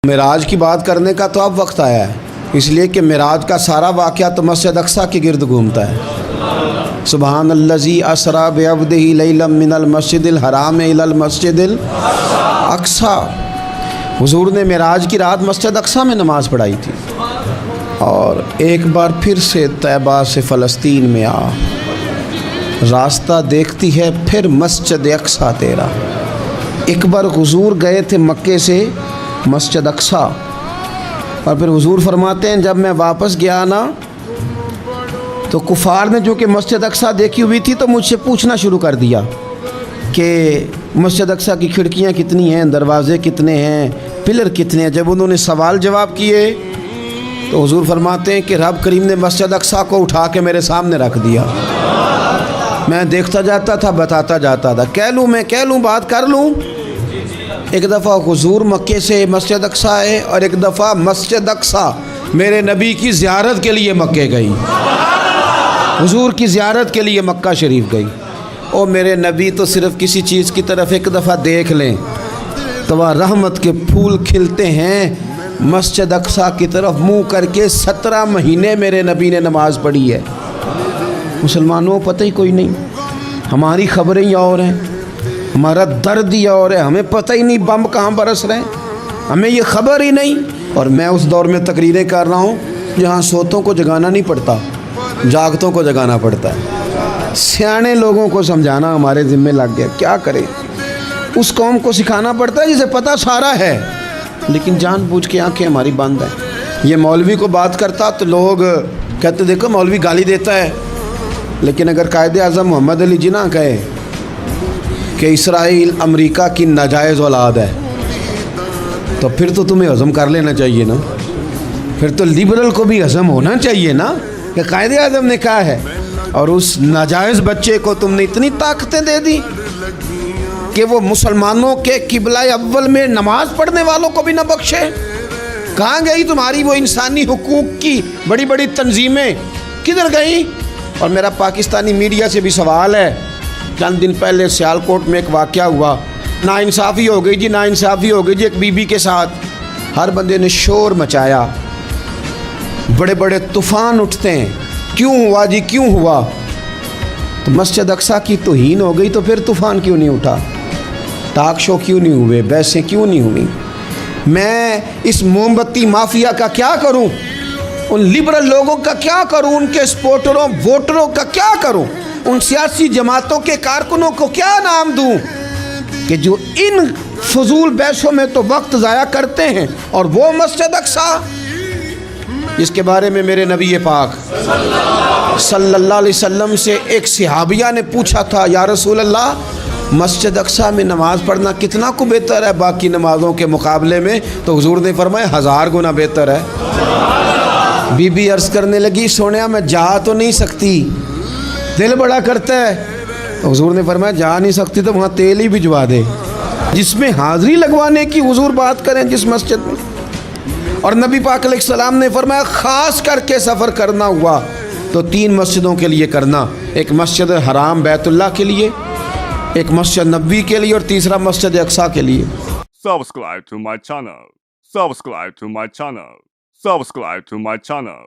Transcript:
معراج کی بات کرنے کا تو اب وقت آیا ہے، اس لیے کہ معراج کا سارا واقعہ تو مسجد اقصیٰ کے گرد گھومتا ہے۔ سبحان الذی اسریٰ بعبدہ لیلا من المسجد الحرام الی المسجد الاقصیٰ۔ حضور نے معراج کی رات مسجد اقصیٰ میں نماز پڑھائی تھی، اور ایک بار پھر سے طیبہ سے فلسطین میں آ، راستہ دیکھتی ہے پھر مسجد اقصیٰ تیرا۔ ایک بار حضور گئے تھے مکے سے مسجد اقصیٰ، اور پھر حضور فرماتے ہیں جب میں واپس گیا نا تو کفار نے جو کہ مسجد اقصیٰ دیکھی ہوئی تھی تو مجھ سے پوچھنا شروع کر دیا کہ مسجد اقصیٰ کی کھڑکیاں کتنی ہیں، دروازے کتنے ہیں، پلر کتنے ہیں۔ جب انہوں نے سوال جواب کیے تو حضور فرماتے ہیں کہ رب کریم نے مسجد اقصیٰ کو اٹھا کے میرے سامنے رکھ دیا۔ میں دیکھتا جاتا تھا، بتاتا جاتا تھا، کہہ لوں بات کر لوں۔ ایک دفعہ حضور مکے سے مسجد اقصیٰ آئے، اور ایک دفعہ مسجد اقصیٰ میرے نبی کی زیارت کے لیے مکے گئی، حضور کی زیارت کے لیے مکہ شریف گئی۔ اور میرے نبی تو صرف کسی چیز کی طرف ایک دفعہ دیکھ لیں تو وہاں رحمت کے پھول کھلتے ہیں۔ مسجد اقصیٰ کی طرف منہ کر کے 17 مہینے میرے نبی نے نماز پڑھی ہے۔ مسلمانوں پتہ ہی کوئی نہیں، ہماری خبریں ہی اور ہیں، ہمارا درد ہی اور ہے، ہمیں پتہ ہی نہیں بم کہاں برس رہے ہیں، ہمیں یہ خبر ہی نہیں۔ اور میں اس دور میں تقریریں کر رہا ہوں جہاں سوتوں کو جگانا نہیں پڑتا، جاگتوں کو جگانا پڑتا ہے۔ سیانے لوگوں کو سمجھانا ہمارے ذمہ لگ گیا، کیا کریں؟ اس قوم کو سکھانا پڑتا ہے جسے پتہ سارا ہے، لیکن جان بوجھ کے آنکھیں ہماری بند ہیں۔ یہ مولوی کو بات کرتا تو لوگ کہتے دیکھو مولوی گالی دیتا ہے، لیکن اگر قائد اعظم محمد علی جناح کہے کہ اسرائیل امریکہ کی ناجائز اولاد ہے تو پھر تو تمہیں ہضم کر لینا چاہیے نا، پھر تو لیبرل کو بھی ہضم ہونا چاہیے نا کہ قائد اعظم نے کہا ہے، اور اس ناجائز بچے کو تم نے اتنی طاقتیں دے دی کہ وہ مسلمانوں کے قبلہ اول میں نماز پڑھنے والوں کو بھی نہ بخشے۔ کہاں گئی تمہاری وہ انسانی حقوق کی بڑی بڑی تنظیمیں، کدھر گئیں؟ اور میرا پاکستانی میڈیا سے بھی سوال ہے، چند دن پہلے سیالکوٹ میں ایک واقعہ ہوا، ناانصافی ہو گئی جی، ناانصافی ہو گئی جی ایک بی بی کے ساتھ۔ ہر بندے نے شور مچایا، بڑے بڑے طوفان اٹھتے ہیں، کیوں ہوا جی کیوں ہوا؟ تو مسجد اقصیٰ کی توہین ہو گئی تو پھر طوفان کیوں نہیں اٹھا؟ ٹاک شو کیوں نہیں ہوئے؟ بحثیں کیوں نہیں ہوئی؟ میں اس موم بتی مافیا کا کیا کروں؟ ان لبرل لوگوں کا کیا کروں؟ ان کے سپورٹروں ووٹروں کا کیا کروں؟ ان سیاسی جماعتوں کے کارکنوں کو کیا نام دوں کہ جو ان فضول بحثوں میں تو وقت ضائع کرتے ہیں، اور وہ مسجد اقصیٰ جس کے بارے میں میرے نبی پاک صلی اللہ علیہ وسلم سے ایک صحابیہ نے پوچھا تھا، یا رسول اللہ مسجد اقصیٰ میں نماز پڑھنا کتنا کو بہتر ہے باقی نمازوں کے مقابلے میں؟ تو حضور نے فرمایا 1000 گنا بہتر ہے۔ بی بی عرض کرنے لگی سونیا میں جا تو نہیں سکتی، دل بڑا کرتا ہے۔ تو حضور نے فرمایا جا نہیں سکتی تو وہاں تیل ہی بھجوا دے، جس میں حاضری لگوانے کی حضور بات کریں جس مسجد میں۔ اور نبی پاک علیہ السلام نے فرمایا خاص کر کے سفر کرنا ہوا تو 3 مسجدوں کے لیے کرنا، ایک مسجد حرام بیت اللہ کے لیے، ایک مسجد نبوی کے لیے، اور تیسرا مسجد اقصیٰ کے لیے۔ Subscribe to my channel. Subscribe to my channel. Subscribe to my channel.